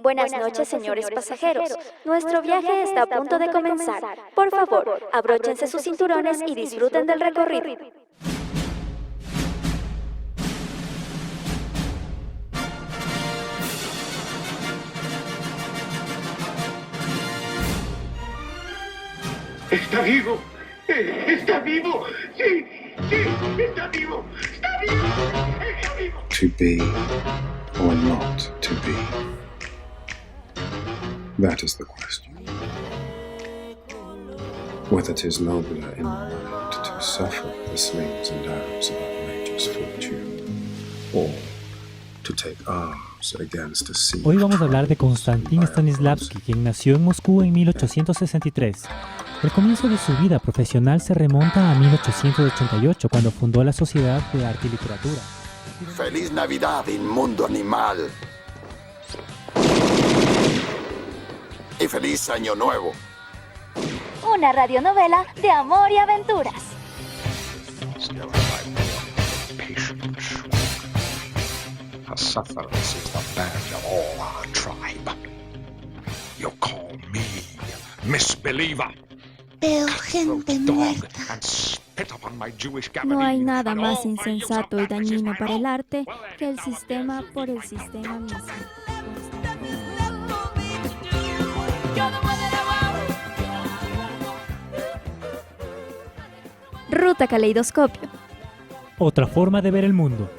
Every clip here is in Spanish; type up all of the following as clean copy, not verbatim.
Buenas noches, señores pasajeros. Nuestro viaje está a punto de comenzar. Por favor, abróchense sus cinturones y disfruten del recorrido. ¡Está vivo! ¡Está vivo! ¡Sí! ¡Sí! ¡Está vivo! ¡Está vivo! ¡Está vivo! To be or not to be? That is the question. Whether 'tis nobler in the mind to suffer the slings and arrows of outrageous fortune, or to take arms against a sea. Hoy vamos a hablar de Konstantin Stanislavski, quien nació en Moscú en 1863. El comienzo de su vida profesional se remonta a 1888, cuando fundó la Sociedad de Arte y Literatura. ¡Feliz Navidad, inmundo animal! ¡Y feliz Año Nuevo! Una radionovela de amor y aventuras. Her sufferance is the badge of all our tribe. You call me misbeliever. Veo gente muerta. No hay nada más insensato y dañino para el arte que el sistema por el sistema mismo. Ruta Caleidoscopio. Otra forma de ver el mundo.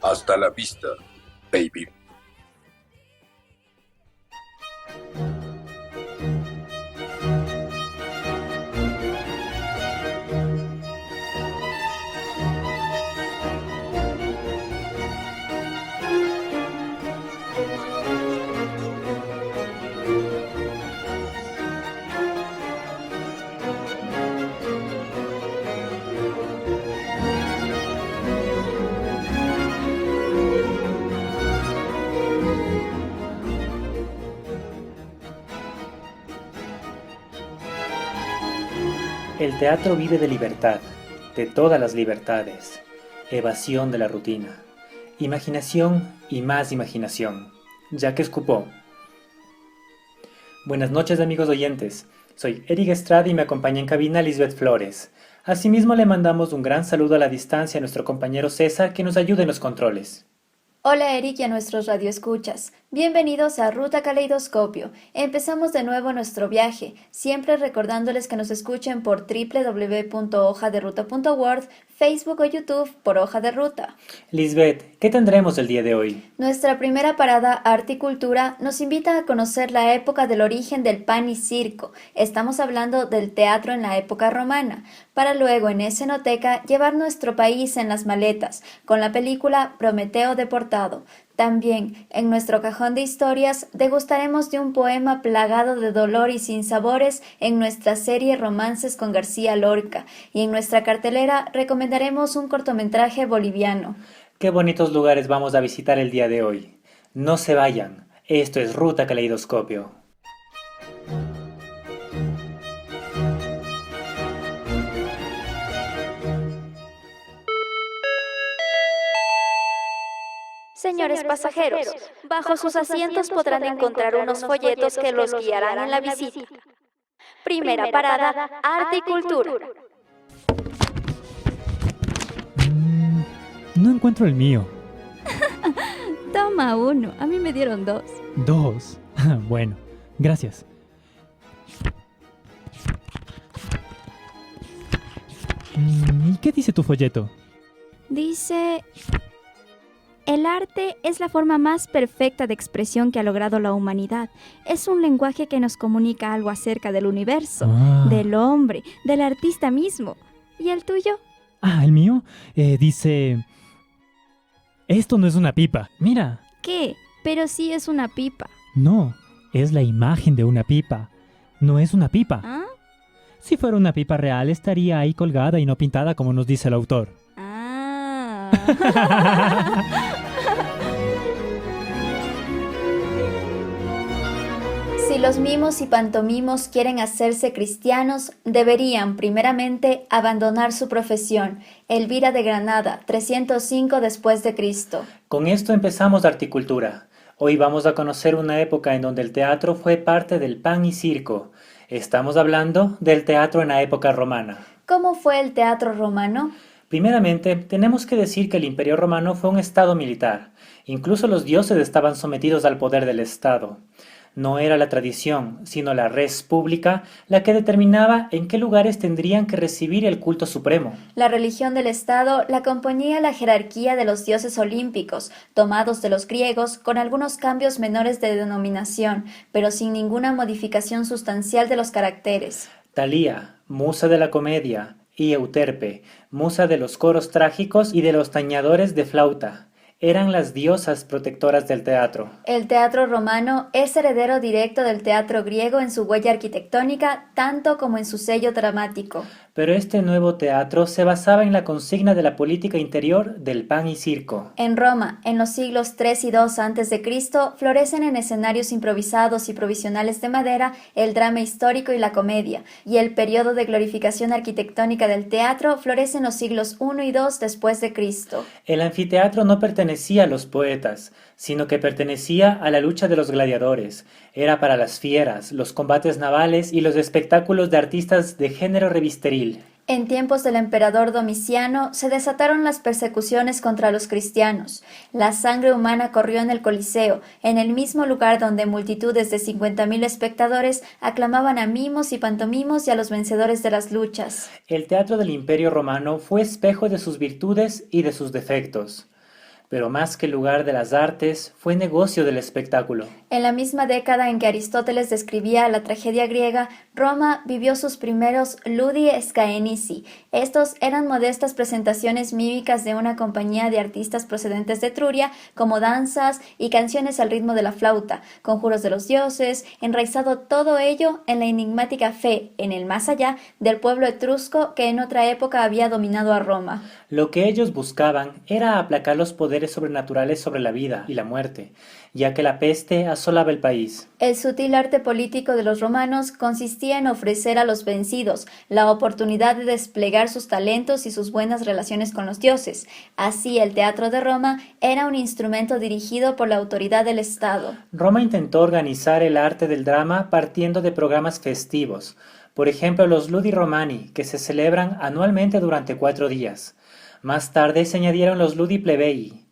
Hasta la vista, baby. El teatro vive de libertad, de todas las libertades, evasión de la rutina, imaginación y más imaginación. Jacques Coupeau. Buenas noches, amigos oyentes. Soy Eric Estrada y me acompaña en cabina Lisbeth Flores. Asimismo, le mandamos un gran saludo a la distancia a nuestro compañero César, que nos ayuda en los controles. Hola Eric y a nuestros radioescuchas. Bienvenidos a Ruta Caleidoscopio. Empezamos de nuevo nuestro viaje, siempre recordándoles que nos escuchen por www.hojaderuta.org, Facebook o YouTube por Hoja de Ruta. Lisbeth, ¿qué tendremos el día de hoy? Nuestra primera parada, Arte y Cultura, nos invita a conocer la época del origen del pan y circo. Estamos hablando del teatro en la época romana, para luego en Escenoteca llevar nuestro país en las maletas, con la película Prometeo deportado. También, en nuestro cajón de historias, degustaremos de un poema plagado de dolor y sinsabores en nuestra serie Romances con García Lorca, y en nuestra cartelera recomendaremos un cortometraje boliviano. Qué bonitos lugares vamos a visitar el día de hoy. No se vayan, esto es Ruta Caleidoscopio. Señores pasajeros, bajo sus asientos podrán encontrar unos folletos que los guiarán en la visita. Primera parada, Arte y Cultura. No encuentro el mío. Toma uno, a mí me dieron 2. 2. Bueno, gracias. ¿Y qué dice tu folleto? Dice: el arte es la forma más perfecta de expresión que ha logrado la humanidad. Es un lenguaje que nos comunica algo acerca del universo, del hombre, del artista mismo. ¿Y el tuyo? ¿El mío? Dice: esto no es una pipa, mira. ¿Qué? Pero sí es una pipa. No, es la imagen de una pipa. No es una pipa. ¿Ah? Si fuera una pipa real, estaría ahí colgada y no pintada como nos dice el autor. Si los mimos y pantomimos quieren hacerse cristianos, deberían, primeramente, abandonar su profesión. Elvira de Granada, 305 después de Cristo. Con esto empezamos la articultura. Hoy vamos a conocer una época en donde el teatro fue parte del pan y circo. Estamos hablando del teatro en la época romana. ¿Cómo fue el teatro romano? Primeramente, tenemos que decir que el Imperio Romano fue un estado militar. Incluso los dioses estaban sometidos al poder del Estado. No era la tradición, sino la res pública, la que determinaba en qué lugares tendrían que recibir el culto supremo. La religión del Estado la componía la jerarquía de los dioses olímpicos, tomados de los griegos, con algunos cambios menores de denominación, pero sin ninguna modificación sustancial de los caracteres. Talía, musa de la comedia, y Euterpe, musa de los coros trágicos y de los tañadores de flauta, eran las diosas protectoras del teatro. El teatro romano es heredero directo del teatro griego en su huella arquitectónica, tanto como en su sello dramático. Pero este nuevo teatro se basaba en la consigna de la política interior del pan y circo. En Roma, en los siglos III y II a.C., florecen en escenarios improvisados y provisionales de madera el drama histórico y la comedia, y el periodo de glorificación arquitectónica del teatro florece en los siglos I y II después de Cristo. El anfiteatro no pertenecía a los poetas, sino que pertenecía a la lucha de los gladiadores. Era para las fieras, los combates navales y los espectáculos de artistas de género revisteril. En tiempos del emperador Domiciano se desataron las persecuciones contra los cristianos. La sangre humana corrió en el Coliseo, en el mismo lugar donde multitudes de 50.000 espectadores aclamaban a mimos y pantomimos y a los vencedores de las luchas. El teatro del Imperio Romano fue espejo de sus virtudes y de sus defectos. Pero más que lugar de las artes, fue negocio del espectáculo. En la misma década en que Aristóteles describía la tragedia griega, Roma vivió sus primeros ludi scaenici. Estos eran modestas presentaciones mímicas de una compañía de artistas procedentes de Etruria, como danzas y canciones al ritmo de la flauta, conjuros de los dioses, enraizado todo ello en la enigmática fe, en el más allá, del pueblo etrusco que en otra época había dominado a Roma. Lo que ellos buscaban era aplacar los poderes sobrenaturales sobre la vida y la muerte, ya que la peste asolaba el país. El sutil arte político de los romanos consistía en ofrecer a los vencidos la oportunidad de desplegar sus talentos y sus buenas relaciones con los dioses. Así, el teatro de Roma era un instrumento dirigido por la autoridad del Estado. Roma intentó organizar el arte del drama partiendo de programas festivos, por ejemplo los Ludi Romani, que se celebran anualmente durante 4 días. Más tarde se añadieron los Ludi Plebei,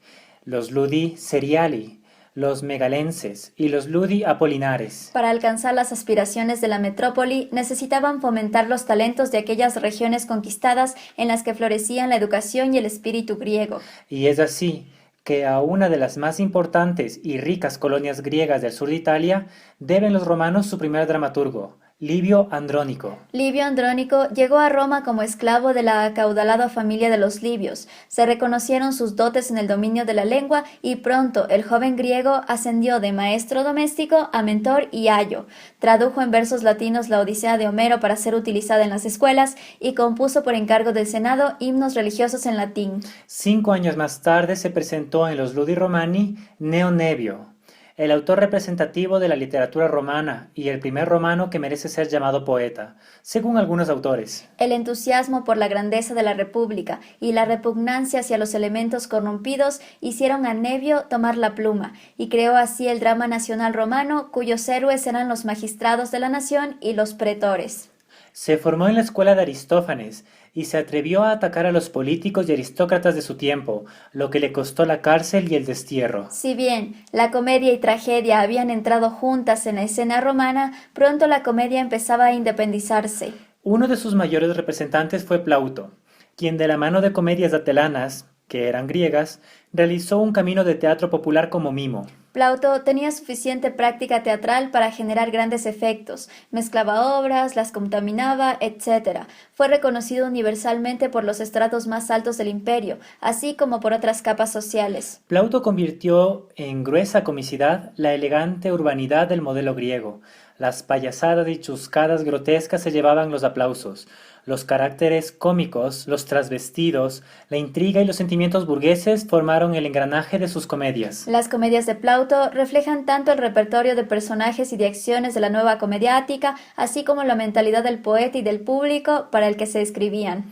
los Ludi Seriali, los Megalenses y los Ludi Apolinares. Para alcanzar las aspiraciones de la metrópoli, necesitaban fomentar los talentos de aquellas regiones conquistadas en las que florecían la educación y el espíritu griego. Y es así que a una de las más importantes y ricas colonias griegas del sur de Italia deben los romanos su primer dramaturgo, Livio Andrónico. Livio Andrónico llegó a Roma como esclavo de la acaudalada familia de los libios. Se reconocieron sus dotes en el dominio de la lengua y pronto el joven griego ascendió de maestro doméstico a mentor y ayo. Tradujo en versos latinos la Odisea de Homero para ser utilizada en las escuelas y compuso por encargo del Senado himnos religiosos en latín. 5 años más tarde se presentó en los Ludi Romani Neo Nevio, el autor representativo de la literatura romana y el primer romano que merece ser llamado poeta, según algunos autores. El entusiasmo por la grandeza de la República y la repugnancia hacia los elementos corrompidos hicieron a Nevio tomar la pluma y creó así el drama nacional romano, cuyos héroes eran los magistrados de la nación y los pretores. Se formó en la escuela de Aristófanes y se atrevió a atacar a los políticos y aristócratas de su tiempo, lo que le costó la cárcel y el destierro. Si bien la comedia y tragedia habían entrado juntas en la escena romana, pronto la comedia empezaba a independizarse. Uno de sus mayores representantes fue Plauto, quien de la mano de comedias atelanas, que eran griegas, realizó un camino de teatro popular como mimo. Plauto tenía suficiente práctica teatral para generar grandes efectos, mezclaba obras, las contaminaba, etc. Fue reconocido universalmente por los estratos más altos del imperio, así como por otras capas sociales. Plauto convirtió en gruesa comicidad la elegante urbanidad del modelo griego. Las payasadas y chuscadas grotescas se llevaban los aplausos. Los caracteres cómicos, los trasvestidos, la intriga y los sentimientos burgueses formaron el engranaje de sus comedias. Las comedias de Plauto reflejan tanto el repertorio de personajes y de acciones de la nueva comediática, así como la mentalidad del poeta y del público para el que se escribían.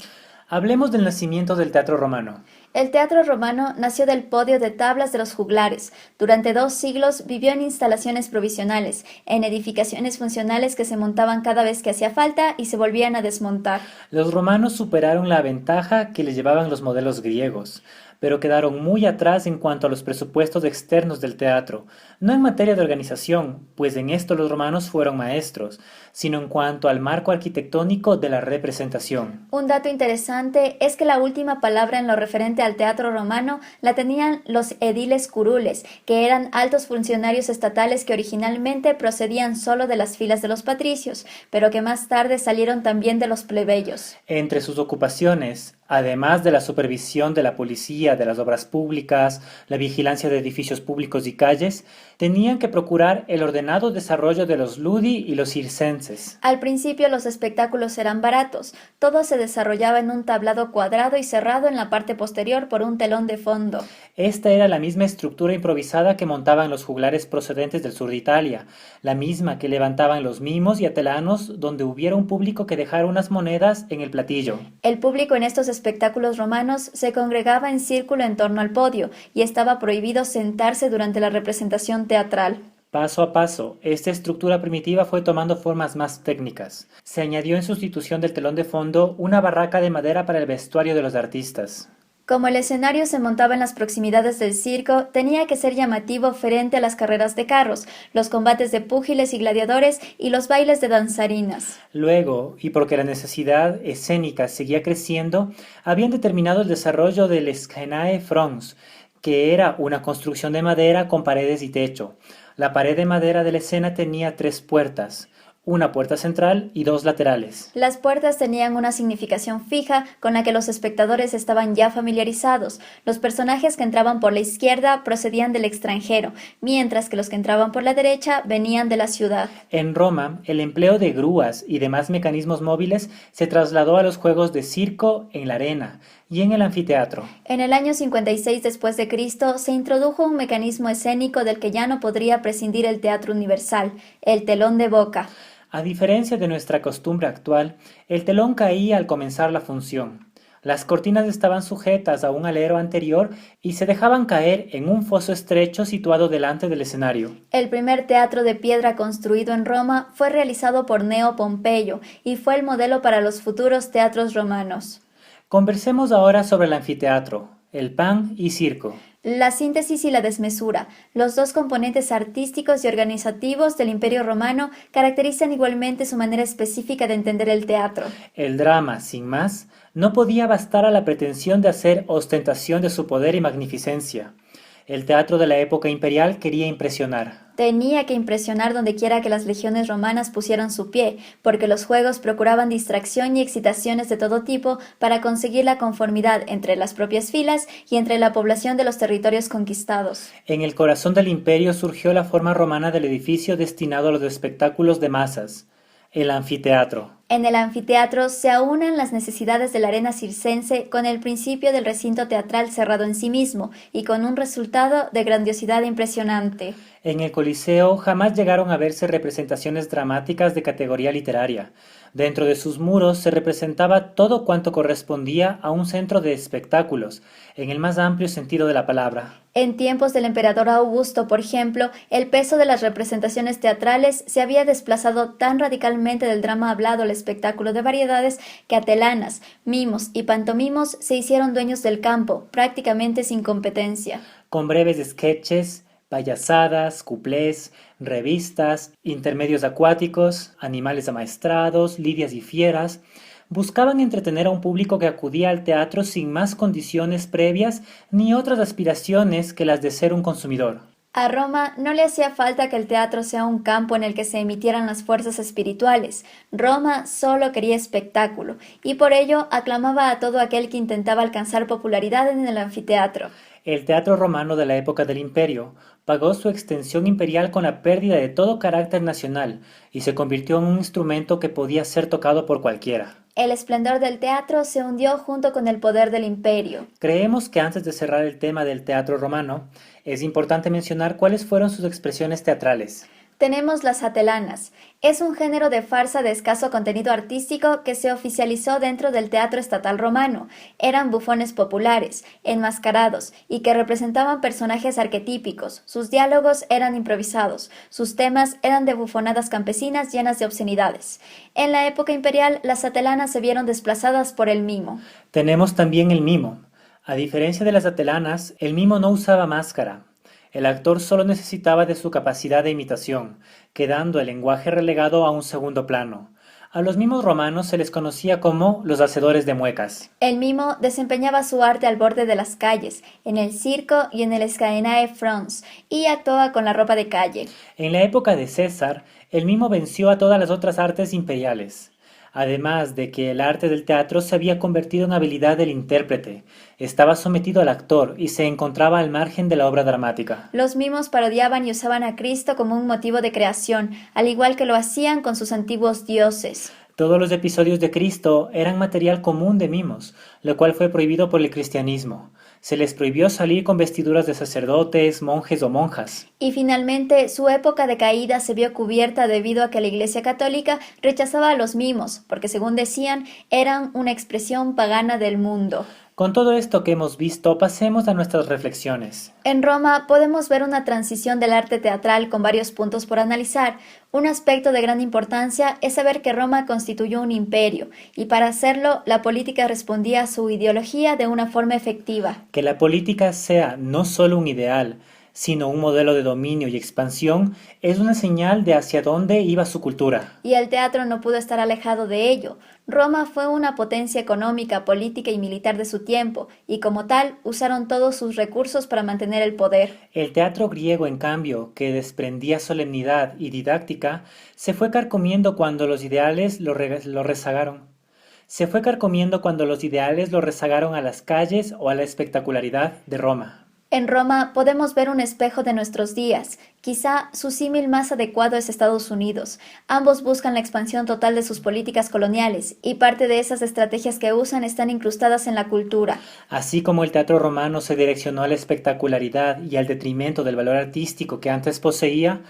Hablemos del nacimiento del teatro romano. El teatro romano nació del podio de tablas de los juglares. Durante 2 siglos vivió en instalaciones provisionales, en edificaciones funcionales que se montaban cada vez que hacía falta y se volvían a desmontar. Los romanos superaron la ventaja que les llevaban los modelos griegos, pero quedaron muy atrás en cuanto a los presupuestos externos del teatro, no en materia de organización, pues en esto los romanos fueron maestros, sino en cuanto al marco arquitectónico de la representación. Un dato interesante es que la última palabra en lo referente al teatro romano la tenían los ediles curules, que eran altos funcionarios estatales que originalmente procedían solo de las filas de los patricios, pero que más tarde salieron también de los plebeyos. Entre sus ocupaciones, además de la supervisión de la policía, de las obras públicas, la vigilancia de edificios públicos y calles, tenían que procurar el ordenado desarrollo de los ludi y los circenses. Al principio los espectáculos eran baratos, todo se desarrollaba en un tablado cuadrado y cerrado en la parte posterior por un telón de fondo. Esta era la misma estructura improvisada que montaban los juglares procedentes del sur de Italia, la misma que levantaban los mimos y atelanos donde hubiera un público que dejara unas monedas en el platillo. El público en estos espectáculos romanos se congregaba en círculo en torno al podio y estaba prohibido sentarse durante la representación teatral. Paso a paso, esta estructura primitiva fue tomando formas más técnicas. Se añadió en sustitución del telón de fondo una barraca de madera para el vestuario de los artistas. Como el escenario se montaba en las proximidades del circo, tenía que ser llamativo frente a las carreras de carros, los combates de púgiles y gladiadores y los bailes de danzarinas. Luego, y porque la necesidad escénica seguía creciendo, habían determinado el desarrollo del Scenae Frons, que era una construcción de madera con paredes y techo. La pared de madera de la escena tenía 3 puertas, una puerta central y 2 laterales. Las puertas tenían una significación fija con la que los espectadores estaban ya familiarizados. Los personajes que entraban por la izquierda procedían del extranjero, mientras que los que entraban por la derecha venían de la ciudad. En Roma, el empleo de grúas y demás mecanismos móviles se trasladó a los juegos de circo en la arena y en el anfiteatro. En el año 56 después de Cristo se introdujo un mecanismo escénico del que ya no podría prescindir el teatro universal, el telón de boca. A diferencia de nuestra costumbre actual, el telón caía al comenzar la función. Las cortinas estaban sujetas a un alero anterior y se dejaban caer en un foso estrecho situado delante del escenario. El primer teatro de piedra construido en Roma fue realizado por Neo Pompeyo y fue el modelo para los futuros teatros romanos. Conversemos ahora sobre el anfiteatro, el pan y circo. La síntesis y la desmesura, los 2 componentes artísticos y organizativos del Imperio Romano, caracterizan igualmente su manera específica de entender el teatro. El drama, sin más, no podía bastar a la pretensión de hacer ostentación de su poder y magnificencia. El teatro de la época imperial quería impresionar. Tenía que impresionar donde quiera que las legiones romanas pusieran su pie, porque los juegos procuraban distracción y excitaciones de todo tipo para conseguir la conformidad entre las propias filas y entre la población de los territorios conquistados. En el corazón del imperio surgió la forma romana del edificio destinado a los espectáculos de masas, el anfiteatro. En el anfiteatro se aunan las necesidades de la arena circense con el principio del recinto teatral cerrado en sí mismo y con un resultado de grandiosidad impresionante. En el Coliseo jamás llegaron a verse representaciones dramáticas de categoría literaria. Dentro de sus muros se representaba todo cuanto correspondía a un centro de espectáculos, en el más amplio sentido de la palabra. En tiempos del emperador Augusto, por ejemplo, el peso de las representaciones teatrales se había desplazado tan radicalmente del drama hablado al espectáculo de variedades que atelanas, mimos y pantomimos se hicieron dueños del campo, prácticamente sin competencia. Con breves sketches, payasadas, cuplés, revistas, intermedios acuáticos, animales amaestrados, lidias y fieras, buscaban entretener a un público que acudía al teatro sin más condiciones previas ni otras aspiraciones que las de ser un consumidor. A Roma no le hacía falta que el teatro sea un campo en el que se emitieran las fuerzas espirituales. Roma solo quería espectáculo, y por ello aclamaba a todo aquel que intentaba alcanzar popularidad en el anfiteatro. El teatro romano de la época del imperio pagó su extensión imperial con la pérdida de todo carácter nacional y se convirtió en un instrumento que podía ser tocado por cualquiera. El esplendor del teatro se hundió junto con el poder del imperio. Creemos que antes de cerrar el tema del teatro romano, es importante mencionar cuáles fueron sus expresiones teatrales. Tenemos las atelanas. Es un género de farsa de escaso contenido artístico que se oficializó dentro del teatro estatal romano. Eran bufones populares, enmascarados, y que representaban personajes arquetípicos. Sus diálogos eran improvisados. Sus temas eran de bufonadas campesinas llenas de obscenidades. En la época imperial, las atelanas se vieron desplazadas por el mimo. Tenemos también el mimo. A diferencia de las atelanas, el mimo no usaba máscara. El actor solo necesitaba de su capacidad de imitación, quedando el lenguaje relegado a un segundo plano. A los mimos romanos se les conocía como los hacedores de muecas. El mimo desempeñaba su arte al borde de las calles, en el circo y en el Scaenae France, y actuaba con la ropa de calle. En la época de César, el mimo venció a todas las otras artes imperiales. Además de que el arte del teatro se había convertido en habilidad del intérprete, estaba sometido al actor y se encontraba al margen de la obra dramática. Los mimos parodiaban y usaban a Cristo como un motivo de creación, al igual que lo hacían con sus antiguos dioses. Todos los episodios de Cristo eran material común de mimos, lo cual fue prohibido por el cristianismo. Se les prohibió salir con vestiduras de sacerdotes, monjes o monjas. Y finalmente, su época de caída se vio cubierta debido a que la Iglesia Católica rechazaba a los mimos, porque según decían, eran una expresión pagana del mundo. Con todo esto que hemos visto, pasemos a nuestras reflexiones. En Roma podemos ver una transición del arte teatral con varios puntos por analizar. Un aspecto de gran importancia es saber que Roma constituyó un imperio, y para hacerlo, la política respondía a su ideología de una forma efectiva. Que la política sea no solo un ideal, sino un modelo de dominio y expansión, es una señal de hacia dónde iba su cultura. Y el teatro no pudo estar alejado de ello. Roma fue una potencia económica, política y militar de su tiempo, y como tal, usaron todos sus recursos para mantener el poder. El teatro griego, en cambio, que desprendía solemnidad y didáctica, se fue carcomiendo cuando los ideales lo rezagaron. Se fue carcomiendo cuando los ideales lo rezagaron a las calles o a la espectacularidad de Roma. En Roma podemos ver un espejo de nuestros días. Quizá su símil más adecuado es Estados Unidos. Ambos buscan la expansión total de sus políticas coloniales, y parte de esas estrategias que usan están incrustadas en la cultura. Así como el teatro romano se direccionó a la espectacularidad y al detrimento del valor artístico que antes poseía,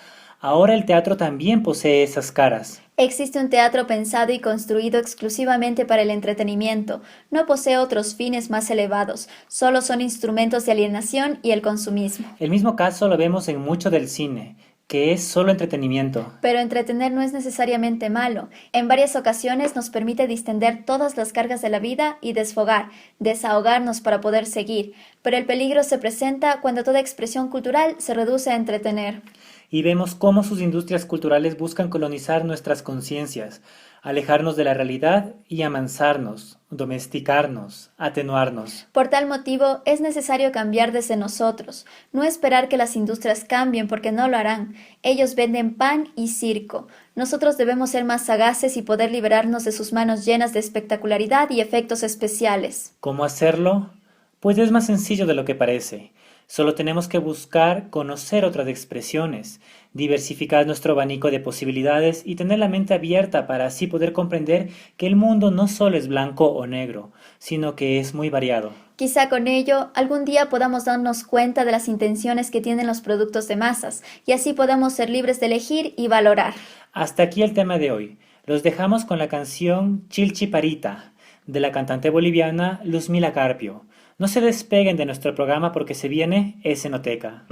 ahora el teatro también posee esas caras. Existe un teatro pensado y construido exclusivamente para el entretenimiento. No posee otros fines más elevados, solo son instrumentos de alienación y el consumismo. El mismo caso lo vemos en mucho del cine, que es solo entretenimiento. Pero entretener no es necesariamente malo. En varias ocasiones nos permite distender todas las cargas de la vida y desfogar, desahogarnos para poder seguir. Pero el peligro se presenta cuando toda expresión cultural se reduce a entretener. Y vemos cómo sus industrias culturales buscan colonizar nuestras conciencias, alejarnos de la realidad y amansarnos, domesticarnos, atenuarnos. Por tal motivo, es necesario cambiar desde nosotros, no esperar que las industrias cambien porque no lo harán. Ellos venden pan y circo. Nosotros debemos ser más sagaces y poder liberarnos de sus manos llenas de espectacularidad y efectos especiales. ¿Cómo hacerlo? Pues es más sencillo de lo que parece. Solo tenemos que buscar conocer otras expresiones, diversificar nuestro abanico de posibilidades y tener la mente abierta para así poder comprender que el mundo no solo es blanco o negro, sino que es muy variado. Quizá con ello algún día podamos darnos cuenta de las intenciones que tienen los productos de masas y así podamos ser libres de elegir y valorar. Hasta aquí el tema de hoy. Los dejamos con la canción Chilchiparita de la cantante boliviana Luzmila Carpio. No se despeguen de nuestro programa porque se viene Escenoteca.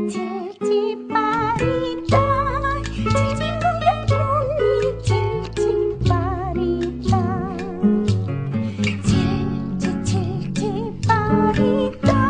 Chilchiparita.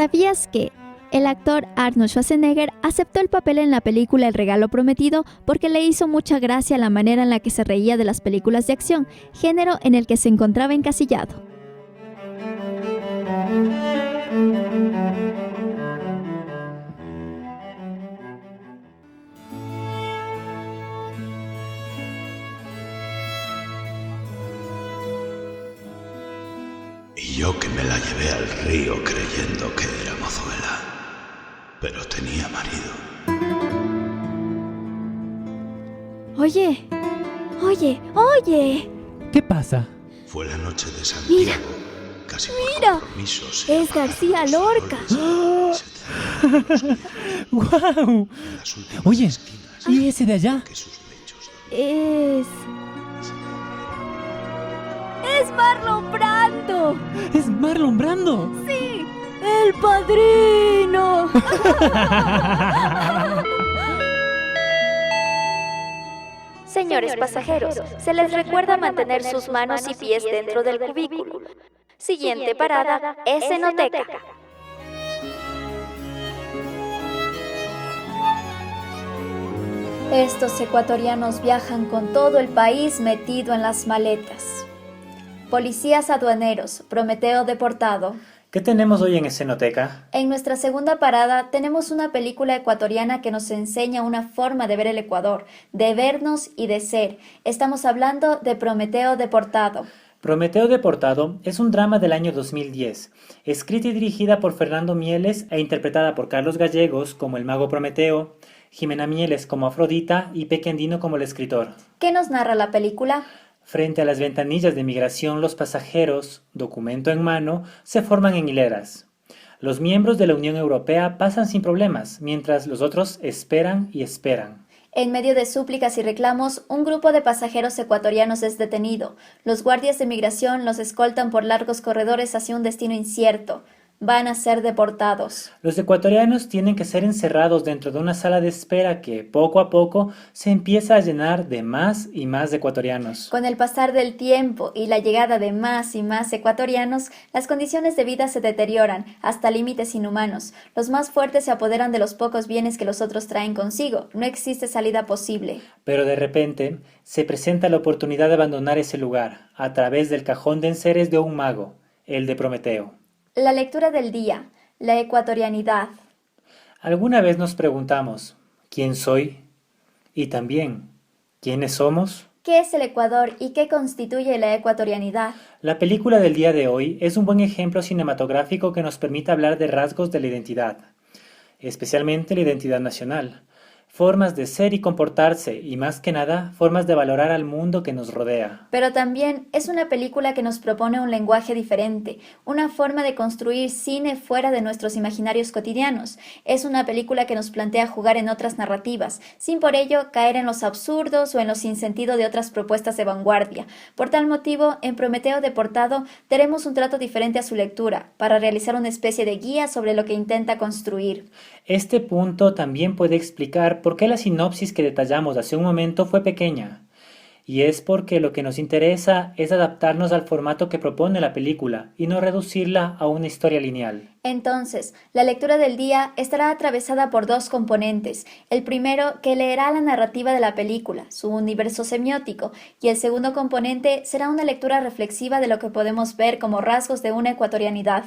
¿Sabías que el actor Arnold Schwarzenegger aceptó el papel en la película El regalo prometido porque le hizo mucha gracia la manera en la que se reía de las películas de acción, género en el que se encontraba encasillado? Y yo que me la llevé al río creyendo que era mozuela, pero tenía marido. Oye, oye, oye. ¿Qué pasa? Fue la noche de Santiago. Mira, casi mira, por compromiso se es García Lorca. ¡Guau! Oye, ¿y ese de allá? Es Marlon Brando. ¡Es Marlon Brando! ¡Sí! ¡El padrino! Señores pasajeros, se les recuerda mantener sus manos y pies dentro del cubículo. Siguiente parada, Escenoteca. Estos ecuatorianos viajan con todo el país metido en las maletas. Policías aduaneros, Prometeo deportado. ¿Qué tenemos hoy en Escenoteca? En nuestra segunda parada tenemos una película ecuatoriana que nos enseña una forma de ver el Ecuador, de vernos y de ser. Estamos hablando de Prometeo deportado. Prometeo deportado es un drama del año 2010, escrita y dirigida por Fernando Mieles e interpretada por Carlos Gallegos como el mago Prometeo, Jimena Mieles como Afrodita y Peque Andino como el escritor. ¿Qué nos narra la película? Frente a las ventanillas de migración, los pasajeros, documento en mano, se forman en hileras. Los miembros de la Unión Europea pasan sin problemas, mientras los otros esperan y esperan. En medio de súplicas y reclamos, un grupo de pasajeros ecuatorianos es detenido. Los guardias de migración los escoltan por largos corredores hacia un destino incierto. Van a ser deportados. Los ecuatorianos tienen que ser encerrados dentro de una sala de espera que, poco a poco, se empieza a llenar de más y más ecuatorianos. Con el pasar del tiempo y la llegada de más y más ecuatorianos, las condiciones de vida se deterioran hasta límites inhumanos. Los más fuertes se apoderan de los pocos bienes que los otros traen consigo. No existe salida posible. Pero de repente, se presenta la oportunidad de abandonar ese lugar, a través del cajón de enseres de un mago, el de Prometeo. La lectura del día, la ecuatorianidad. ¿Alguna vez nos preguntamos, ¿quién soy? Y también, ¿quiénes somos? ¿Qué es el Ecuador y qué constituye la ecuatorianidad? La película del día de hoy es un buen ejemplo cinematográfico que nos permite hablar de rasgos de la identidad, especialmente la identidad nacional, formas de ser y comportarse y, más que nada, formas de valorar al mundo que nos rodea. Pero también es una película que nos propone un lenguaje diferente, una forma de construir cine fuera de nuestros imaginarios cotidianos. Es una película que nos plantea jugar en otras narrativas, sin por ello caer en los absurdos o en los sinsentido de otras propuestas de vanguardia. Por tal motivo, en Prometeo deportado daremos un trato diferente a su lectura, para realizar una especie de guía sobre lo que intenta construir. Este punto también puede explicar por qué la sinopsis que detallamos hace un momento fue pequeña. Y es porque lo que nos interesa es adaptarnos al formato que propone la película y no reducirla a una historia lineal. Entonces, la lectura del día estará atravesada por dos componentes. El primero, que leerá la narrativa de la película, su universo semiótico, y el segundo componente será una lectura reflexiva de lo que podemos ver como rasgos de una ecuatorianidad.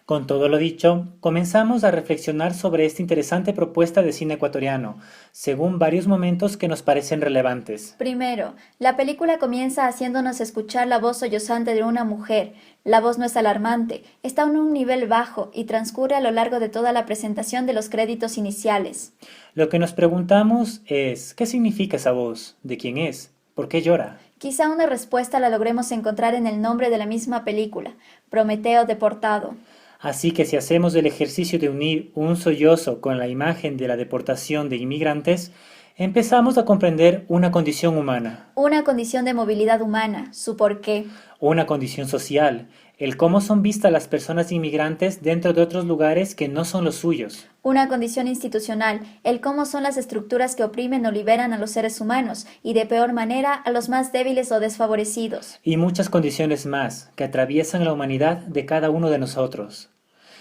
Con todo lo dicho, comenzamos a reflexionar sobre esta interesante propuesta de cine ecuatoriano, según varios momentos que nos parecen relevantes. Primero, la película comienza haciéndonos escuchar la voz sollozante de una mujer. La voz no es alarmante, está en un nivel bajo y transcurre a lo largo de toda la presentación de los créditos iniciales. Lo que nos preguntamos es, ¿qué significa esa voz? ¿De quién es? ¿Por qué llora? Quizá una respuesta la logremos encontrar en el nombre de la misma película, Prometeo deportado. Así que si hacemos el ejercicio de unir un sollozo con la imagen de la deportación de inmigrantes, empezamos a comprender una condición humana. Una condición de movilidad humana, su porqué. Una condición social, el cómo son vistas las personas inmigrantes dentro de otros lugares que no son los suyos. Una condición institucional, el cómo son las estructuras que oprimen o liberan a los seres humanos y de peor manera a los más débiles o desfavorecidos. Y muchas condiciones más que atraviesan la humanidad de cada uno de nosotros.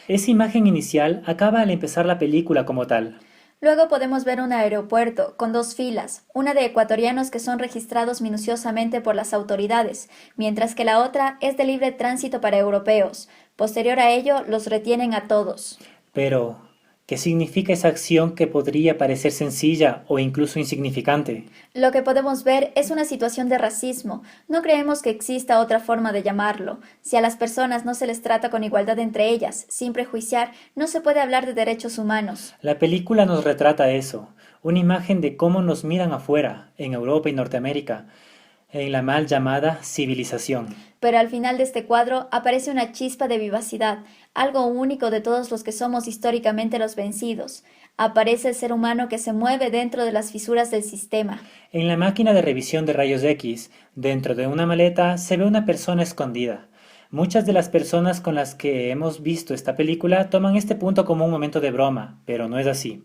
Esa imagen inicial acaba al empezar la película como tal. Luego podemos ver un aeropuerto con 2 filas, una de ecuatorianos que son registrados minuciosamente por las autoridades, mientras que la otra es de libre tránsito para europeos. Posterior a ello, los retienen a todos. Pero, ¿qué significa esa acción que podría parecer sencilla o incluso insignificante? Lo que podemos ver es una situación de racismo. No creemos que exista otra forma de llamarlo. Si a las personas no se les trata con igualdad entre ellas, sin prejuiciar, no se puede hablar de derechos humanos. La película nos retrata eso, una imagen de cómo nos miran afuera, en Europa y Norteamérica, en la mal llamada civilización. Pero al final de este cuadro aparece una chispa de vivacidad, algo único de todos los que somos históricamente los vencidos. Aparece el ser humano que se mueve dentro de las fisuras del sistema. En la máquina de revisión de rayos X, dentro de una maleta, se ve una persona escondida. Muchas de las personas con las que hemos visto esta película toman este punto como un momento de broma, pero no es así.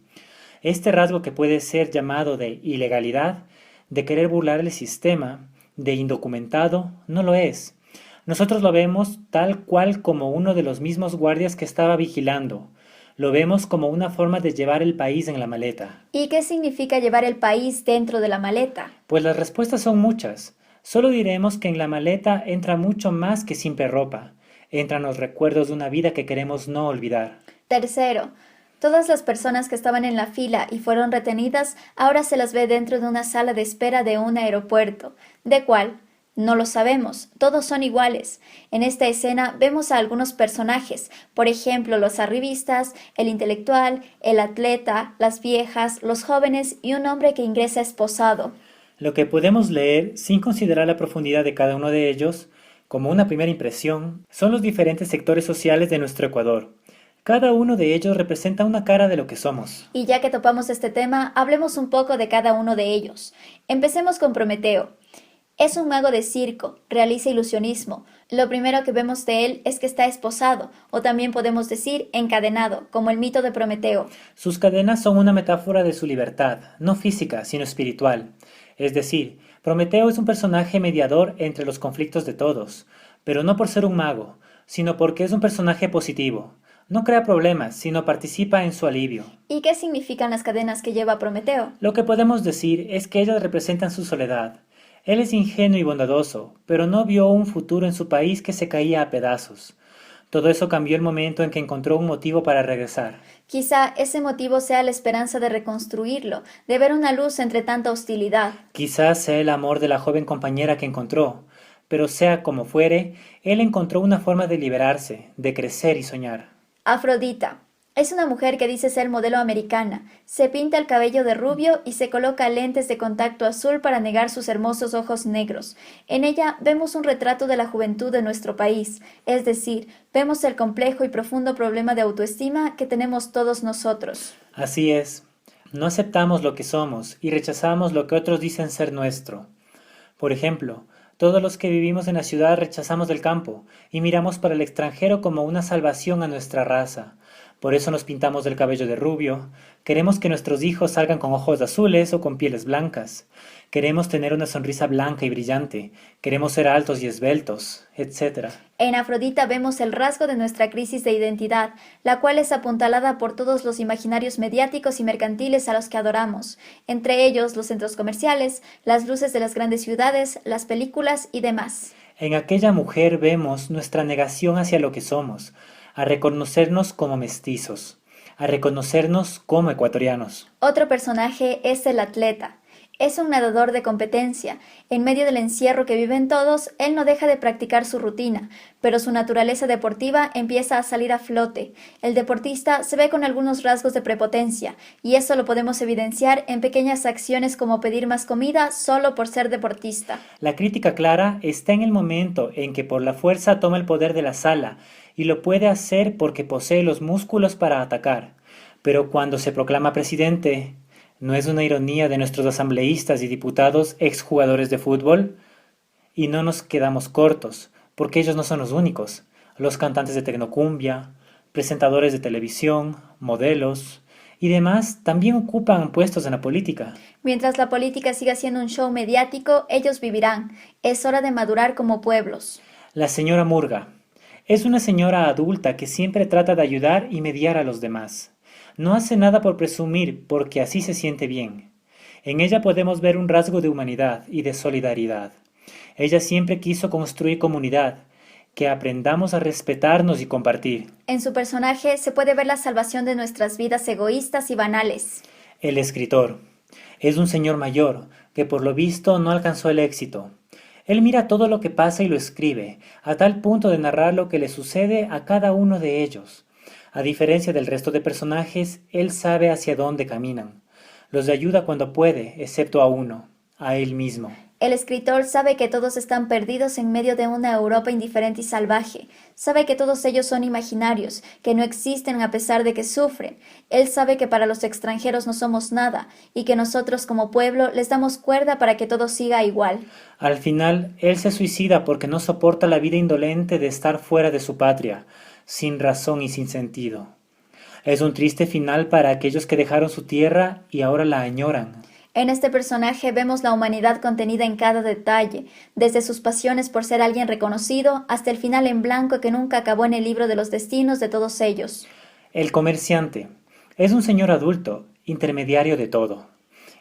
Este rasgo que puede ser llamado de ilegalidad, de querer burlar el sistema, de indocumentado, no lo es. Nosotros lo vemos tal cual como uno de los mismos guardias que estaba vigilando. Lo vemos como una forma de llevar el país en la maleta. ¿Y qué significa llevar el país dentro de la maleta? Pues las respuestas son muchas. Solo diremos que en la maleta entra mucho más que simple ropa. Entran los recuerdos de una vida que queremos no olvidar. Tercero, todas las personas que estaban en la fila y fueron retenidas, ahora se las ve dentro de una sala de espera de un aeropuerto. ¿De cuál? No lo sabemos, todos son iguales. En esta escena vemos a algunos personajes, por ejemplo los arribistas, el intelectual, el atleta, las viejas, los jóvenes y un hombre que ingresa esposado. Lo que podemos leer, sin considerar la profundidad de cada uno de ellos, como una primera impresión, son los diferentes sectores sociales de nuestro Ecuador. Cada uno de ellos representa una cara de lo que somos. Y ya que topamos este tema, hablemos un poco de cada uno de ellos. Empecemos con Prometeo. Es un mago de circo, realiza ilusionismo. Lo primero que vemos de él es que está esposado, o también podemos decir encadenado, como el mito de Prometeo. Sus cadenas son una metáfora de su libertad, no física, sino espiritual. Es decir, Prometeo es un personaje mediador entre los conflictos de todos, pero no por ser un mago, sino porque es un personaje positivo. No crea problemas, sino participa en su alivio. ¿Y qué significan las cadenas que lleva Prometeo? Lo que podemos decir es que ellas representan su soledad. Él es ingenuo y bondadoso, pero no vio un futuro en su país que se caía a pedazos. Todo eso cambió el momento en que encontró un motivo para regresar. Quizá ese motivo sea la esperanza de reconstruirlo, de ver una luz entre tanta hostilidad. Quizás sea el amor de la joven compañera que encontró, pero sea como fuere, él encontró una forma de liberarse, de crecer y soñar. Afrodita. Es una mujer que dice ser modelo americana. Se pinta el cabello de rubio y se coloca lentes de contacto azul para negar sus hermosos ojos negros. En ella vemos un retrato de la juventud de nuestro país, es decir, vemos el complejo y profundo problema de autoestima que tenemos todos nosotros. Así es. No aceptamos lo que somos y rechazamos lo que otros dicen ser nuestro. Por ejemplo, todos los que vivimos en la ciudad rechazamos el campo y miramos para el extranjero como una salvación a nuestra raza. Por eso nos pintamos el cabello de rubio. Queremos que nuestros hijos salgan con ojos azules o con pieles blancas. Queremos tener una sonrisa blanca y brillante. Queremos ser altos y esbeltos, etc. En Afrodita vemos el rasgo de nuestra crisis de identidad, la cual es apuntalada por todos los imaginarios mediáticos y mercantiles a los que adoramos, entre ellos los centros comerciales, las luces de las grandes ciudades, las películas y demás. En aquella mujer vemos nuestra negación hacia lo que somos, a reconocernos como mestizos, a reconocernos como ecuatorianos. Otro personaje es el atleta. Es un nadador de competencia. En medio del encierro que viven todos, él no deja de practicar su rutina, pero su naturaleza deportiva empieza a salir a flote. El deportista se ve con algunos rasgos de prepotencia, y eso lo podemos evidenciar en pequeñas acciones como pedir más comida solo por ser deportista. La crítica clara está en el momento en que por la fuerza toma el poder de la sala, y lo puede hacer porque posee los músculos para atacar. Pero cuando se proclama presidente, ¿no es una ironía de nuestros asambleístas y diputados exjugadores de fútbol? Y no nos quedamos cortos, porque ellos no son los únicos. Los cantantes de tecnocumbia, presentadores de televisión, modelos y demás también ocupan puestos en la política. Mientras la política siga siendo un show mediático, ellos vivirán. Es hora de madurar como pueblos. La señora Murga. Es una señora adulta que siempre trata de ayudar y mediar a los demás. No hace nada por presumir, porque así se siente bien. En ella podemos ver un rasgo de humanidad y de solidaridad. Ella siempre quiso construir comunidad, que aprendamos a respetarnos y compartir. En su personaje se puede ver la salvación de nuestras vidas egoístas y banales. El escritor es un señor mayor que por lo visto no alcanzó el éxito. Él mira todo lo que pasa y lo escribe, a tal punto de narrar lo que le sucede a cada uno de ellos. A diferencia del resto de personajes, él sabe hacia dónde caminan. Los ayuda cuando puede, excepto a uno, a él mismo. El escritor sabe que todos están perdidos en medio de una Europa indiferente y salvaje. Sabe que todos ellos son imaginarios, que no existen a pesar de que sufren. Él sabe que para los extranjeros no somos nada y que nosotros como pueblo les damos cuerda para que todo siga igual. Al final, él se suicida porque no soporta la vida indolente de estar fuera de su patria, sin razón y sin sentido. Es un triste final para aquellos que dejaron su tierra y ahora la añoran. En este personaje vemos la humanidad contenida en cada detalle, desde sus pasiones por ser alguien reconocido hasta el final en blanco que nunca acabó en el libro de los destinos de todos ellos. El comerciante es un señor adulto, intermediario de todo.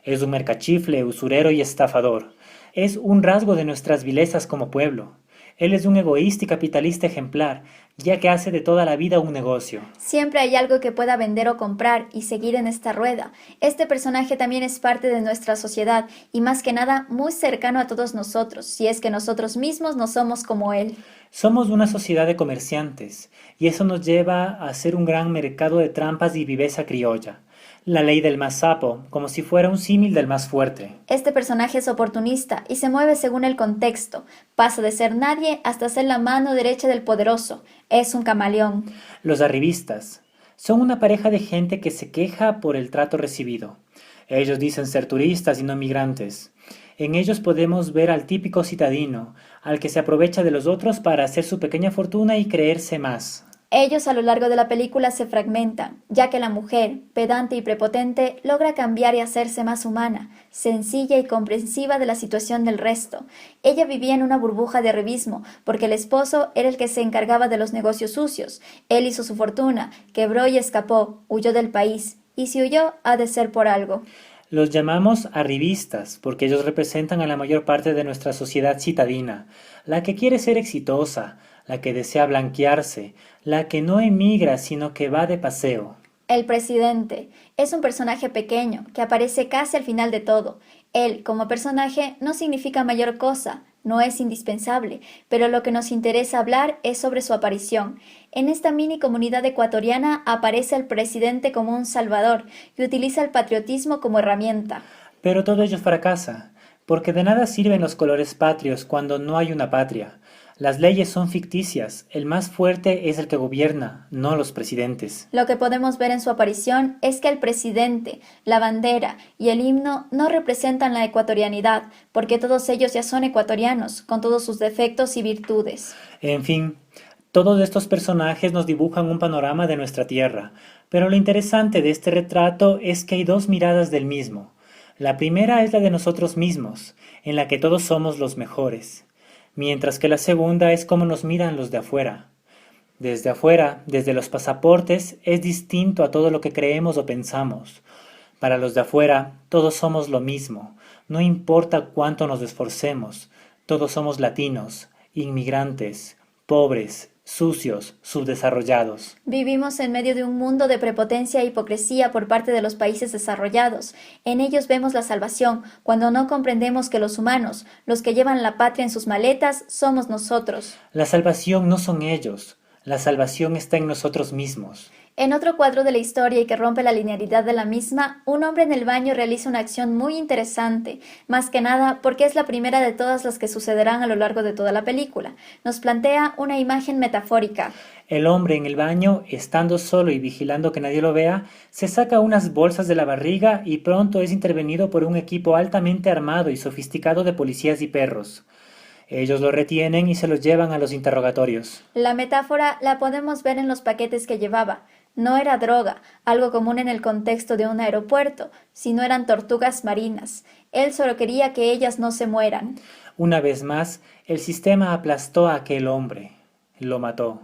Es un mercachifle, usurero y estafador. Es un rasgo de nuestras vilezas como pueblo. Él es un egoísta y capitalista ejemplar, ya que hace de toda la vida un negocio. Siempre hay algo que pueda vender o comprar y seguir en esta rueda. Este personaje también es parte de nuestra sociedad y más que nada muy cercano a todos nosotros, si es que nosotros mismos no somos como él. Somos una sociedad de comerciantes y eso nos lleva a ser un gran mercado de trampas y viveza criolla. La ley del más sapo, como si fuera un símil del más fuerte. Este personaje es oportunista y se mueve según el contexto. Pasa de ser nadie hasta ser la mano derecha del poderoso. Es un camaleón. Los arribistas son una pareja de gente que se queja por el trato recibido. Ellos dicen ser turistas y no migrantes. En ellos podemos ver al típico citadino, al que se aprovecha de los otros para hacer su pequeña fortuna y creerse más. Ellos a lo largo de la película se fragmentan, ya que la mujer, pedante y prepotente, logra cambiar y hacerse más humana, sencilla y comprensiva de la situación del resto. Ella vivía en una burbuja de arribismo, porque el esposo era el que se encargaba de los negocios sucios. Él hizo su fortuna, quebró y escapó, huyó del país, y si huyó, ha de ser por algo. Los llamamos arribistas porque ellos representan a la mayor parte de nuestra sociedad citadina, la que quiere ser exitosa, la que desea blanquearse, la que no emigra sino que va de paseo. El presidente es un personaje pequeño que aparece casi al final de todo. Él, como personaje, no significa mayor cosa, no es indispensable, pero lo que nos interesa hablar es sobre su aparición. En esta mini comunidad ecuatoriana aparece el presidente como un salvador y utiliza el patriotismo como herramienta. Pero todo ello fracasa, porque de nada sirven los colores patrios cuando no hay una patria. Las leyes son ficticias, el más fuerte es el que gobierna, no los presidentes. Lo que podemos ver en su aparición es que el presidente, la bandera y el himno no representan la ecuatorianidad, porque todos ellos ya son ecuatorianos, con todos sus defectos y virtudes. En fin, todos estos personajes nos dibujan un panorama de nuestra tierra, pero lo interesante de este retrato es que hay dos miradas del mismo. La primera es la de nosotros mismos, en la que todos somos los mejores, mientras que la segunda es cómo nos miran los de afuera. Desde afuera, desde los pasaportes, es distinto a todo lo que creemos o pensamos. Para los de afuera, todos somos lo mismo, no importa cuánto nos esforcemos, todos somos latinos, inmigrantes, pobres, sucios, subdesarrollados. Vivimos en medio de un mundo de prepotencia e hipocresía por parte de los países desarrollados. En ellos vemos la salvación, cuando no comprendemos que los humanos, los que llevan la patria en sus maletas, somos nosotros. La salvación no son ellos, la salvación está en nosotros mismos. En otro cuadro de la historia y que rompe la linealidad de la misma, un hombre en el baño realiza una acción muy interesante, más que nada porque es la primera de todas las que sucederán a lo largo de toda la película. Nos plantea una imagen metafórica. El hombre en el baño, estando solo y vigilando que nadie lo vea, se saca unas bolsas de la barriga y pronto es intervenido por un equipo altamente armado y sofisticado de policías y perros. Ellos lo retienen y se los llevan a los interrogatorios. La metáfora la podemos ver en los paquetes que llevaba. No era droga, algo común en el contexto de un aeropuerto, sino eran tortugas marinas. Él solo quería que ellas no se mueran. Una vez más, el sistema aplastó a aquel hombre. Lo mató.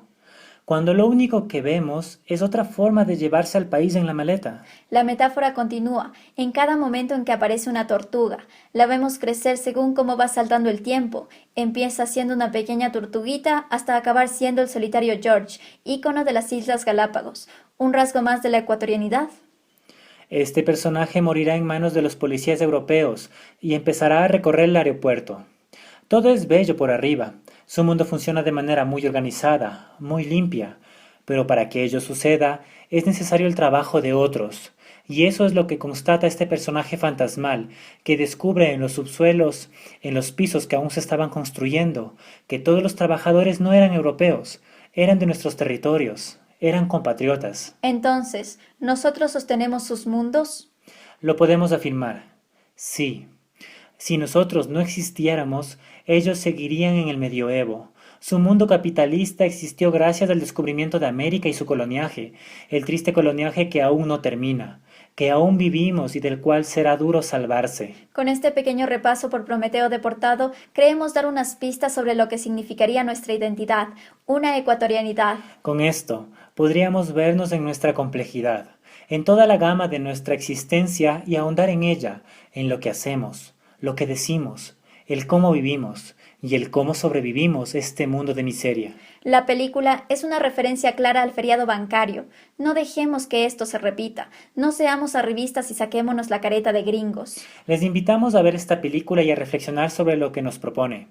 cuando lo único que vemos es otra forma de llevarse al país en la maleta. La metáfora continúa. En cada momento en que aparece una tortuga, la vemos crecer según cómo va saltando el tiempo. Empieza siendo una pequeña tortuguita hasta acabar siendo el solitario George, ícono de las Islas Galápagos. Un rasgo más de la ecuatorianidad. Este personaje morirá en manos de los policías europeos y empezará a recorrer el aeropuerto. Todo es bello por arriba. Su mundo funciona de manera muy organizada, muy limpia, pero para que ello suceda es necesario el trabajo de otros, y eso es lo que constata este personaje fantasmal que descubre en los subsuelos, en los pisos que aún se estaban construyendo, que todos los trabajadores no eran europeos, eran de nuestros territorios, eran compatriotas. Entonces, ¿nosotros sostenemos sus mundos? Lo podemos afirmar, sí. Si nosotros no existiéramos, ellos seguirían en el medioevo. Su mundo capitalista existió gracias al descubrimiento de América y su coloniaje, el triste coloniaje que aún no termina, que aún vivimos y del cual será duro salvarse. Con este pequeño repaso por Prometeo deportado, creemos dar unas pistas sobre lo que significaría nuestra identidad, una ecuatorianidad. Con esto, podríamos vernos en nuestra complejidad, en toda la gama de nuestra existencia y ahondar en ella, en lo que hacemos, lo que decimos, el cómo vivimos y el cómo sobrevivimos este mundo de miseria. La película es una referencia clara al feriado bancario. No dejemos que esto se repita. No seamos arribistas y saquémonos la careta de gringos. Les invitamos a ver esta película y a reflexionar sobre lo que nos propone.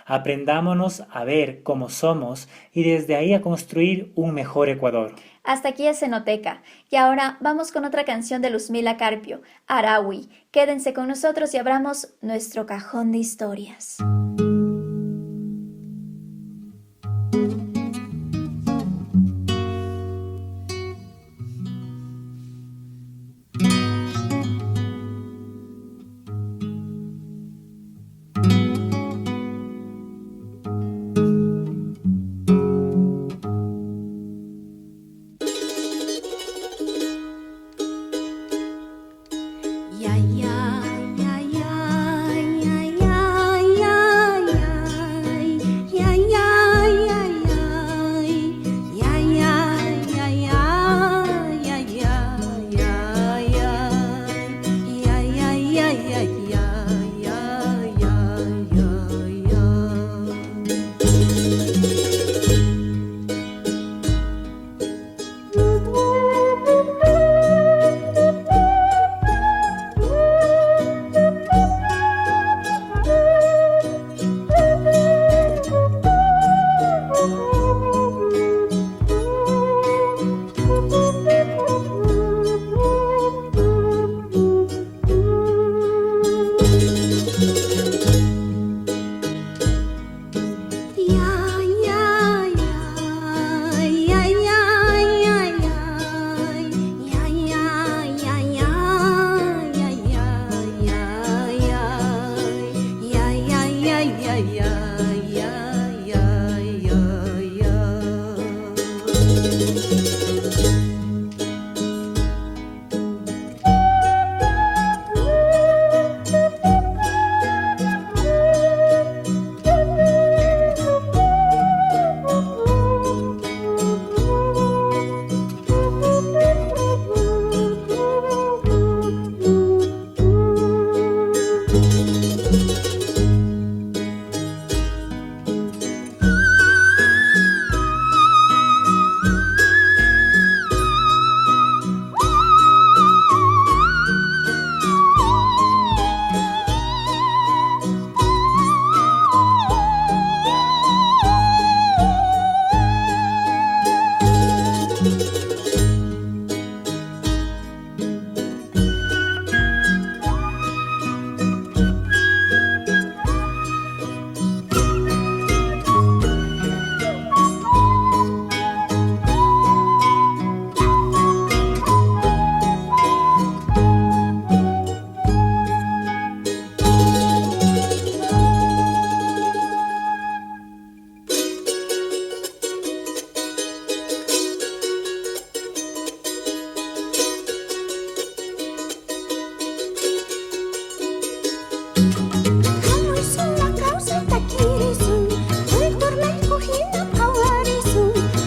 Aprendámonos a ver cómo somos y desde ahí a construir un mejor Ecuador. Hasta aquí es Cenoteca. Y ahora vamos con otra canción de Luzmila Carpio, Araui. Quédense con nosotros y abramos nuestro cajón de historias.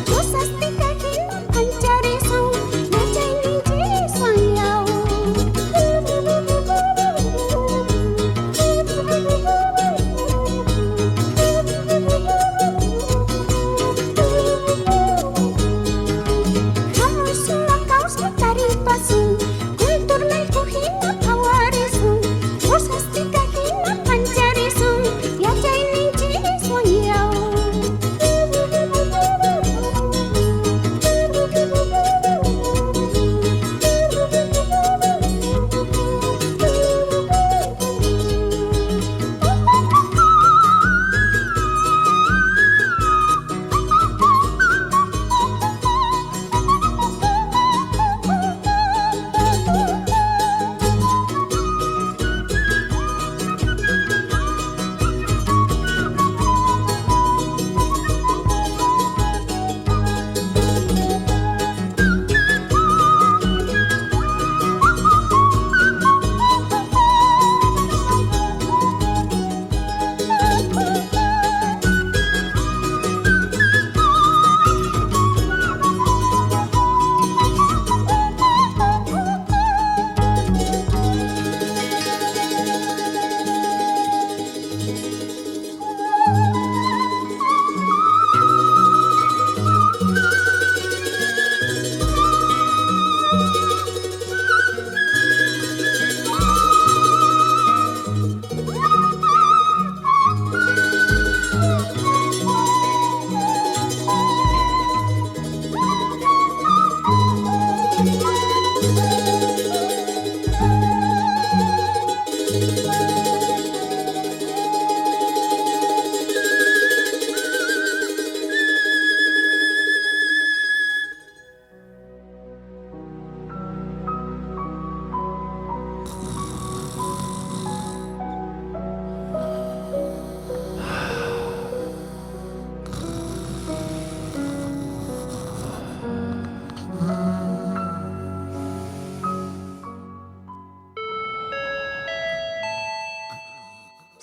Cosas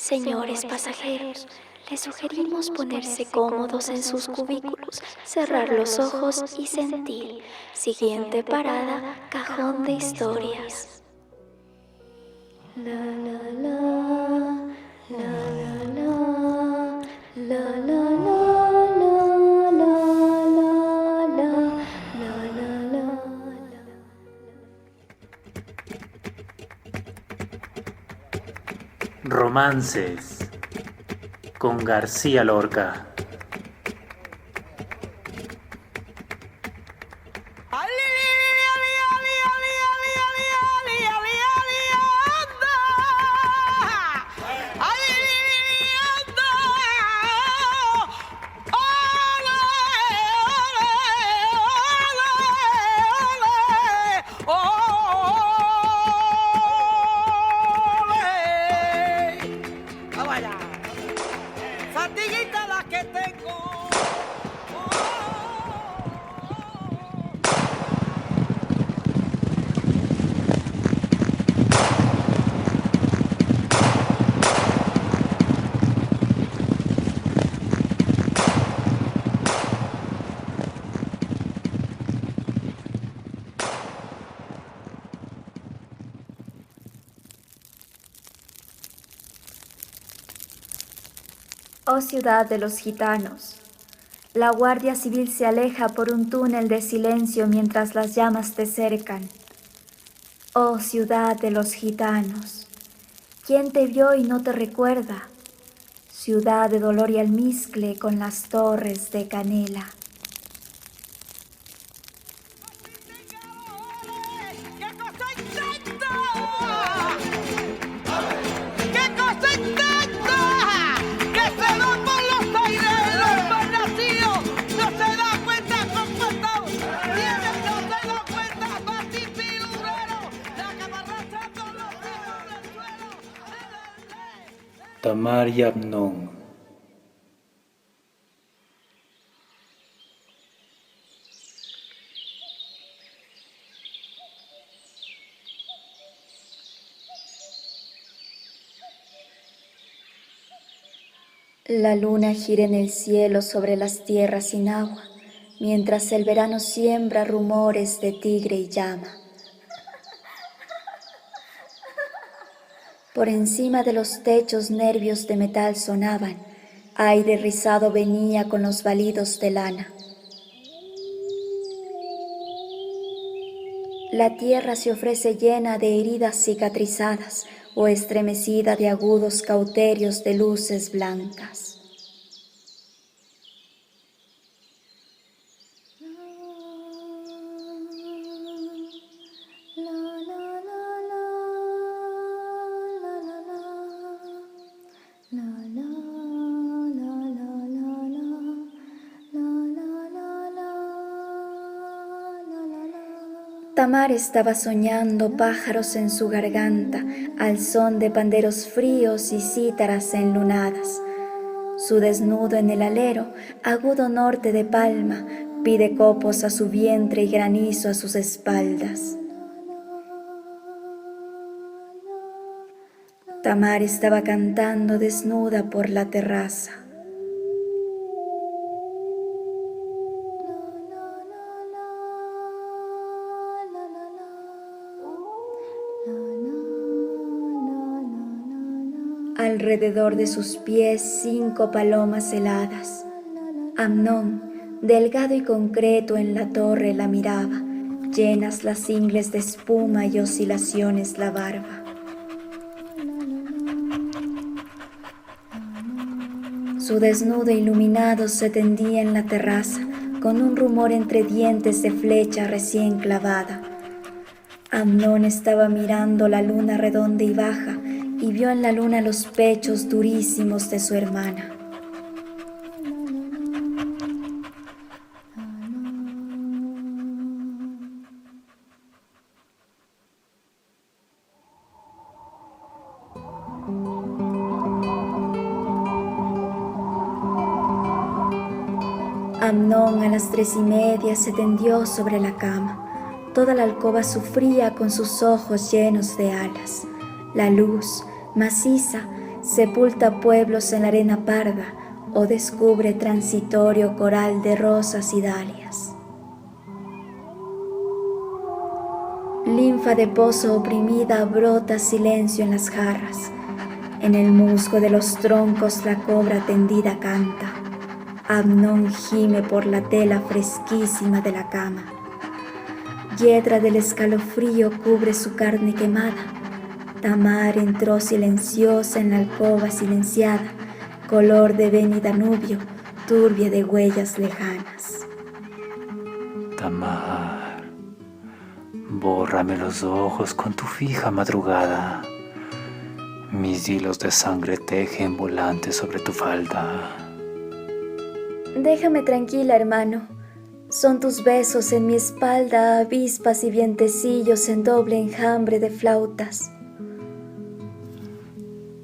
Señores pasajeros, les sugerimos ponerse cómodos en sus cubículos, cerrar los ojos y sentir. Siguiente parada, cajón de historias. La la la, la la la, la la la, la la la, la la la. Romances con García Lorca. Oh ciudad de los gitanos, la Guardia Civil se aleja por un túnel de silencio mientras las llamas te cercan. Oh ciudad de los gitanos, ¿quién te vio y no te recuerda? Ciudad de dolor y almizcle con las torres de canela. Tamar y Amnón. La luna gira en el cielo sobre las tierras sin agua, mientras el verano siembra rumores de tigre y llama. Por encima de los techos nervios de metal sonaban, aire rizado venía con los balidos de lana. La tierra se ofrece llena de heridas cicatrizadas o estremecida de agudos cauterios de luces blancas. Tamar estaba soñando pájaros en su garganta, al son de panderos fríos y cítaras enlunadas. Su desnudo en el alero, agudo norte de palma, pide copos a su vientre y granizo a sus espaldas. Tamar estaba cantando desnuda por la terraza. Alrededor de sus pies 5 palomas heladas. Amnón, delgado y concreto en la torre, la miraba, llenas las ingles de espuma y oscilaciones la barba. Su desnudo iluminado se tendía en la terraza, con un rumor entre dientes de flecha recién clavada. Amnón estaba mirando la luna redonda y baja, y vio en la luna los pechos durísimos de su hermana. Amnón a las 3:30 se tendió sobre la cama. Toda la alcoba sufría con sus ojos llenos de alas. La luz, maciza, sepulta pueblos en la arena parda o descubre transitorio coral de rosas y dalias. Linfa de pozo oprimida brota silencio en las jarras. En el musgo de los troncos la cobra tendida canta. Amnón gime por la tela fresquísima de la cama. Hiedra del escalofrío cubre su carne quemada. Tamar entró silenciosa en la alcoba silenciada, color de Beni Danubio, turbia de huellas lejanas. Tamar, bórrame los ojos con tu fija madrugada. Mis hilos de sangre tejen volantes sobre tu falda. Déjame tranquila, hermano. Son tus besos en mi espalda, avispas y vientecillos en doble enjambre de flautas.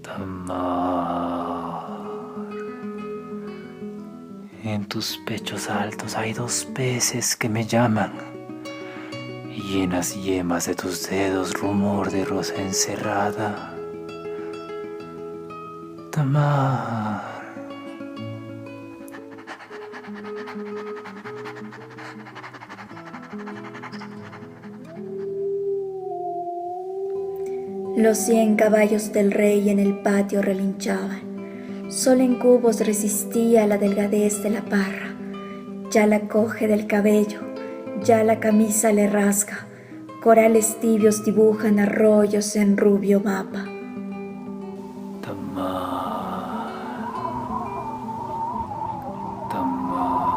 Tamar, en tus pechos altos hay dos peces que me llaman, y en las yemas de tus dedos rumor de rosa encerrada. Tamar. Los 100 caballos del rey en el patio relinchaban. Sol en cubos resistía la delgadez de la parra. Ya la coge del cabello, ya la camisa le rasga. Corales tibios dibujan arroyos en rubio mapa. Tamar. Tamar.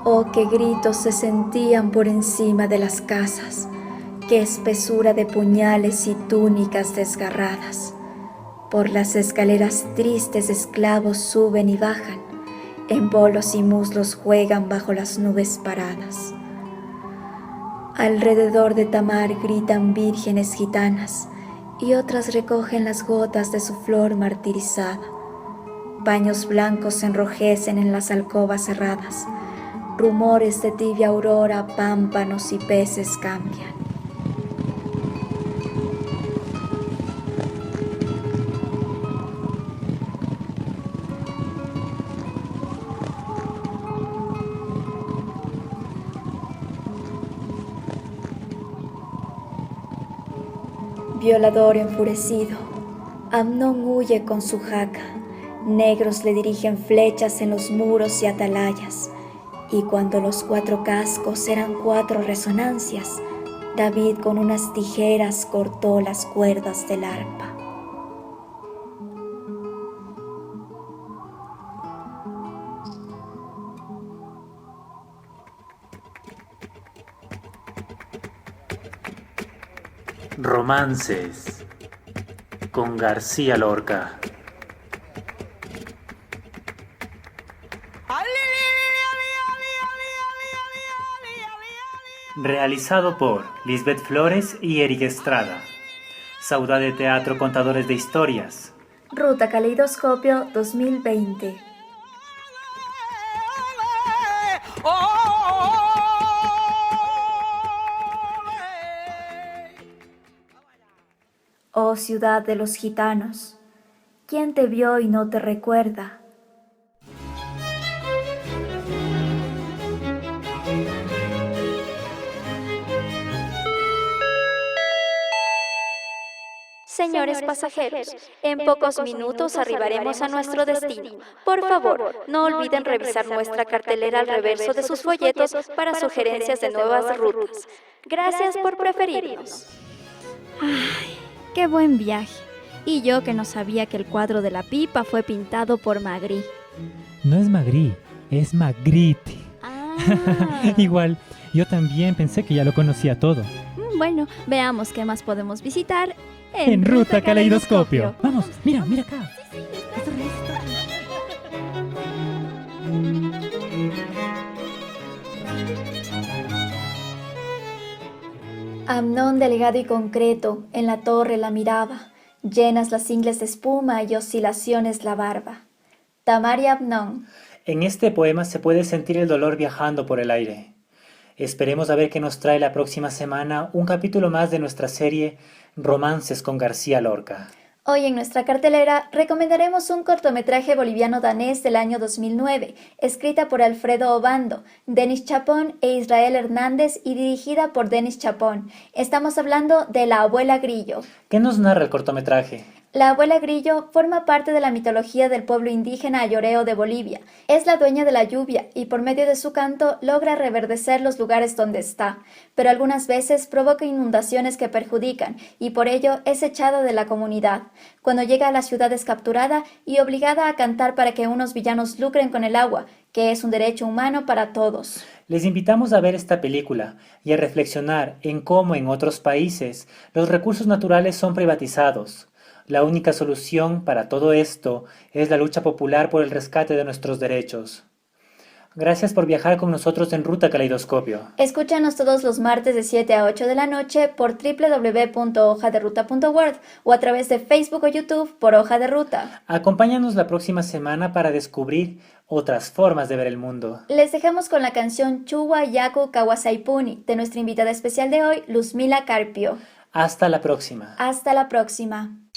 Oh, qué gritos se sentían por encima de las casas. Qué espesura de puñales y túnicas desgarradas. Por las escaleras tristes esclavos suben y bajan, en bolos y muslos juegan bajo las nubes paradas. Alrededor de Tamar gritan vírgenes gitanas y otras recogen las gotas de su flor martirizada. Paños blancos se enrojecen en las alcobas cerradas. Rumores de tibia aurora, pámpanos y peces cambian. Violador enfurecido, Amnón huye con su jaca. Negros le dirigen flechas en los muros y atalayas. Y cuando los 4 cascos eran 4 resonancias, David con unas tijeras cortó las cuerdas del arpa. Romances con García Lorca. Realizado por Lisbeth Flores y Eric Estrada. Saudade Teatro Contadores de Historias. Ruta Caleidoscopio 2020. Oh ciudad de los gitanos, ¿quién te vio y no te recuerda? Señores pasajeros, en pocos minutos arribaremos a nuestro destino. Por favor, no olviden revisar nuestra cartelera al reverso de sus folletos para sugerencias de nuevas rutas. Gracias por preferirnos. Ay, qué buen viaje. Y yo que no sabía que el cuadro de la pipa fue pintado por Magritte. No es Magritte, es Magritte. Ah. Igual, yo también pensé que ya lo conocía todo. Bueno, veamos qué más podemos visitar en Ruta Caleidoscopio. Vamos, mira acá. Amnón delgado y concreto, en la torre la miraba, llenas las ingles de espuma y oscilaciones la barba. Tamar y Amnón. En este poema se puede sentir el dolor viajando por el aire. Esperemos a ver qué nos trae la próxima semana un capítulo más de nuestra serie Romances con García Lorca. Hoy en nuestra cartelera recomendaremos un cortometraje boliviano-danés del año 2009, escrita por Alfredo Obando, Denis Chapón e Israel Hernández y dirigida por Denis Chapón. Estamos hablando de La abuela Grillo. ¿Qué nos narra el cortometraje? La abuela Grillo forma parte de la mitología del pueblo indígena ayoreo de Bolivia. Es la dueña de la lluvia y por medio de su canto logra reverdecer los lugares donde está, pero algunas veces provoca inundaciones que perjudican y por ello es echada de la comunidad. Cuando llega a la ciudad es capturada y obligada a cantar para que unos villanos lucren con el agua, que es un derecho humano para todos. Les invitamos a ver esta película y a reflexionar en cómo en otros países los recursos naturales son privatizados. La única solución para todo esto es la lucha popular por el rescate de nuestros derechos. Gracias por viajar con nosotros en Ruta Caleidoscopio. Escúchanos todos los martes de 7 a 8 de la noche por www.hojaderuta.word o a través de Facebook o YouTube por Hoja de Ruta. Acompáñanos la próxima semana para descubrir otras formas de ver el mundo. Les dejamos con la canción Chuwa Yaku Kawasaipuni de nuestra invitada especial de hoy, Luzmila Carpio. Hasta la próxima. Hasta la próxima.